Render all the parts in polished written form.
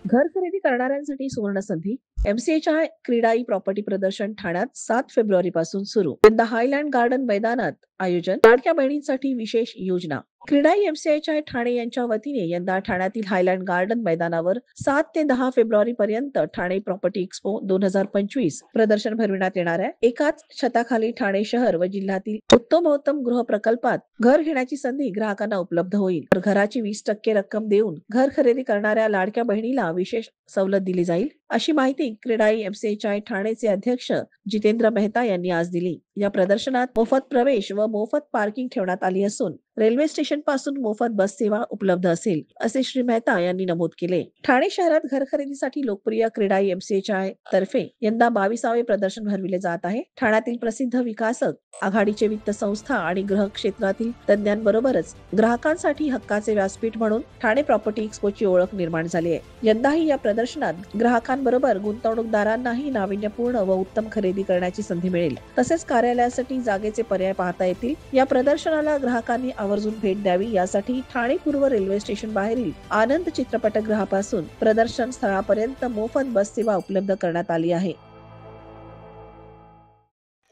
घर खरेदी करणाऱ्यांसाठी सुवर्ण संधी. एमसीएच्या क्रीडाई प्रॉपर्टी प्रदर्शन ठाण्यात 7 फेब्रुवारी पासून सुरू. यंदा हायलँड गार्डन मैदानात आयोजन. लाडक्या बहिणींसाठी विशेष योजना. क्रीडाई एमसीएच्या ठाणे यांच्या वतीने यंदा ठाण्यातील हायलँड गार्डन मैदानावर 7 ते 10 फेब्रुवारी पर्यंत ठाणे प्रॉपर्टी एक्स्पो 2025 प्रदर्शन भरविण्यात येणार आहे. एकाच छताखाली ठाणे शहर व जिल्ह्यातील उत्तमोत्तम गृह प्रकल्पात घर घेण्याची संधी ग्राहकांना उपलब्ध होईल. तर घराची 20% रक्कम देऊन घर खरेदी करणाऱ्या लाडक्या बहिणीला विशेष सवलत दिली जाईल, अशी माहिती क्रीडाई एमसीएच्या ठाणेचे अध्यक्ष जितेंद्र मेहता यांनी आज दिली. या प्रदर्शनात मोफत प्रवेश व मोफत पार्किंग ठेवण्यात आली असून रेल्वे स्टेशन पासून मोफत बस सेवा उपलब्ध असेल, असे श्री मेहता यांनी नमूद केले. ठाणे शहरात घर खरेदीसाठी लोकप्रिय क्रीडाई एमसीएच्या तर्फे यंदा 22वे प्रदर्शन भरविले जात आहे. ठाण्यातील प्रसिद्ध विकासक, आघाडीचे वित्त संस्था आणि गृह क्षेत्रातील तज्ञांबरोबरच ग्राहकांसाठी हक्काचे व्यासपीठ म्हणून ठाणे प्रॉपर्टी एक्स्पोची ओळख निर्माण झाली आहे. यंदाही या प्रदर्शनात ग्राहकांबरोबर गुंतवणूकदारांनाही नाविन्यपूर्ण व उत्तम खरेदी करण्याची संधी मिळेल. तसेच कार्यालयासाठी जागेचे पर्याय पाहता येतील. या प्रदर्शनाला ग्राहकांनी आवर्जून भेट द्यावी, यासाठी ठाणे पूर्व रेल्वे स्टेशन बाहेरील आनंद चित्रपटगृहापासून प्रदर्शन स्थळापर्यंत मोफत बस सेवा उपलब्ध करण्यात आली आहे.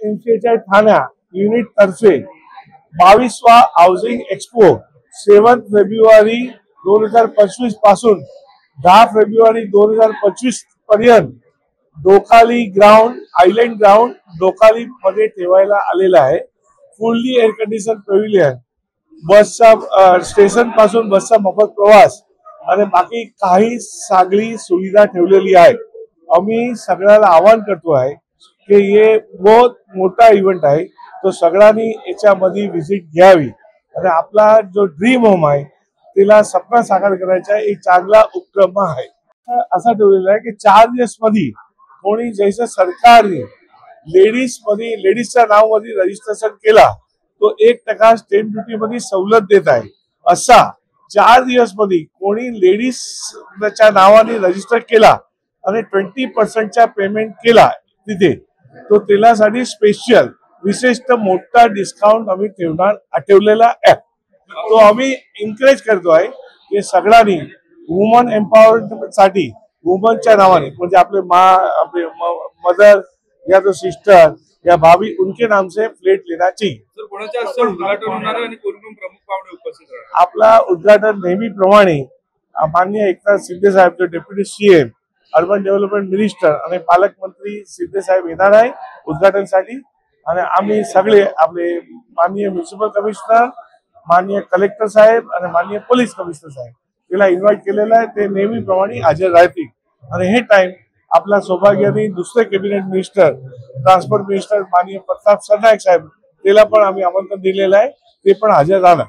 एमसीएच्या ठाणा युनिट तर्फे 22वा हाऊसिंग एक्सपो 7 फेब्रुवारी 2025 पासून 10 फेब्रुवारी 2025 पर्यंत डोकाली ग्राउंड, आयलँड ग्राउंड डोकाली मध्ये ठेवायला आलेला आहे. फुल्ली एअर कंडिशन पॅव्हिलियन, बसचा स्टेशन पासून बसचा मोफत प्रवास आणि बाकी काही सगळी सुविधा ठेवलेली आहे. आम्ही सगळ्याला आवाहन करतो आहे की हे बहुत मोठा इव्हेंट आहे, तो सगळ्यांनी याच्यामध्ये व्हिजिट घ्यावी आणि आपला जो ड्रीम होम आहे तिला सपना साकार करायचा एक चांगला उपक्रम आहे. असा ठेवलेला आहे की 4 दिवस मध्ये कोणी जैसे सरकारने लेडीजच्या नाव मध्ये रजिस्ट्रेशन केला तो 1% स्टॅम्प ड्युटी मध्ये सवलत देत आहे. असा 4 दिवस मध्ये कोणी लेडीजच्या नावाने रजिस्टर केला आणि 20% पेमेंट केला तिथे, तो त्यासाठी स्पेशल विशेषतः मोठा डिस्काउंट आम्ही ठेवलेला आहे. तो आम्ही एनकरेज करतो आहे की सगळ्यांनी वुमन एम्पॉवरमेंट साठी वुमनच्या नावाने म्हणजे आपले मदर या तो सिस्टर या भाभी उनके नाम से फ्लैट लेना चाहिए. आपला उद्घाटन नेहमीप्रमाणे माननीय एकनाथ शिंदे साहेब जो deputy CM, urban development minister आणि पालकमंत्री शिंदे साहेब येणार आहे उद्घाटनासाठी. आणि आम्ही सगळे आपले माननीय म्युनिसिपल कमिशनर, माननीय कलेक्टर साहेब आणि माननीय पोलीस कमिशनर साहेब तिला इन्व्हाइट केलेलं आहे. ते नेहमीप्रमाणे हजर राहतील. आणि हे टाइम आपला सौभाग्याने दुसरे कॅबिनेट मिनिस्टर, ट्रान्सपोर्ट मिनिस्टर माननीय प्रताप सरनाईक साहेब त्याला पण आम्ही आमंत्रण दिलेलं आहे, ते पण हजर राहणार.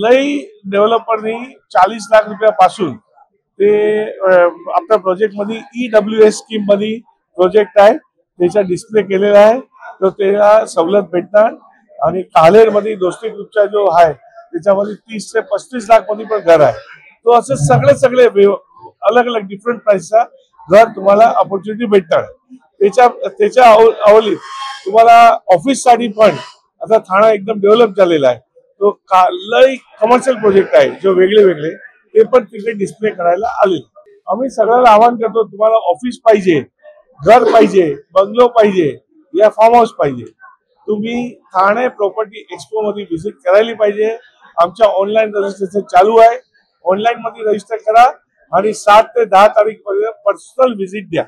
लई डेव्हलपरनी 40 लाख रुपयापासून ते आपल्या प्रोजेक्ट मध्ये EWS स्कीम मध्ये प्रोजेक्ट आहे त्याचा डिस्प्ले केलेला आहे, तर त्याला सवलत भेटणार. आणि कालेर मध्ये दोस्ती ग्रुपचा जो आहे त्याच्यामध्ये 30 ते 35 लाख मध्ये पण घर आहे. तो असं सगळे अलग अलग डिफरंट प्राइसचा घर तुम्हाला ऑपॉर्च्युनिटी भेटणार. त्याच्या अवलीत तुम्हाला ऑफिस साठी पण आता ठाणा एकदम डेव्हलप झालेला आहे. तो लई कमर्शियल प्रोजेक्ट आहे जो वेगळे ते पण तिथे डिस्प्ले करायला आले. आम्ही सगळ्याला आवाहन करतो, तुम्हाला ऑफिस पाहिजे, घर पाहिजे, बंगलो पाहिजे या फार्म हाऊस पाहिजे, तुम्ही ठाणे प्रॉपर्टी एक्स्पो मध्ये व्हिजिट करायला पाहिजे. आमच्या ऑनलाईन रजिस्ट्रेशन चालू आहे. ऑनलाईन मध्ये रजिस्टर करा आणि 7 ते 10 तारीख पर्यंत पर्सनल व्हिजिट द्या.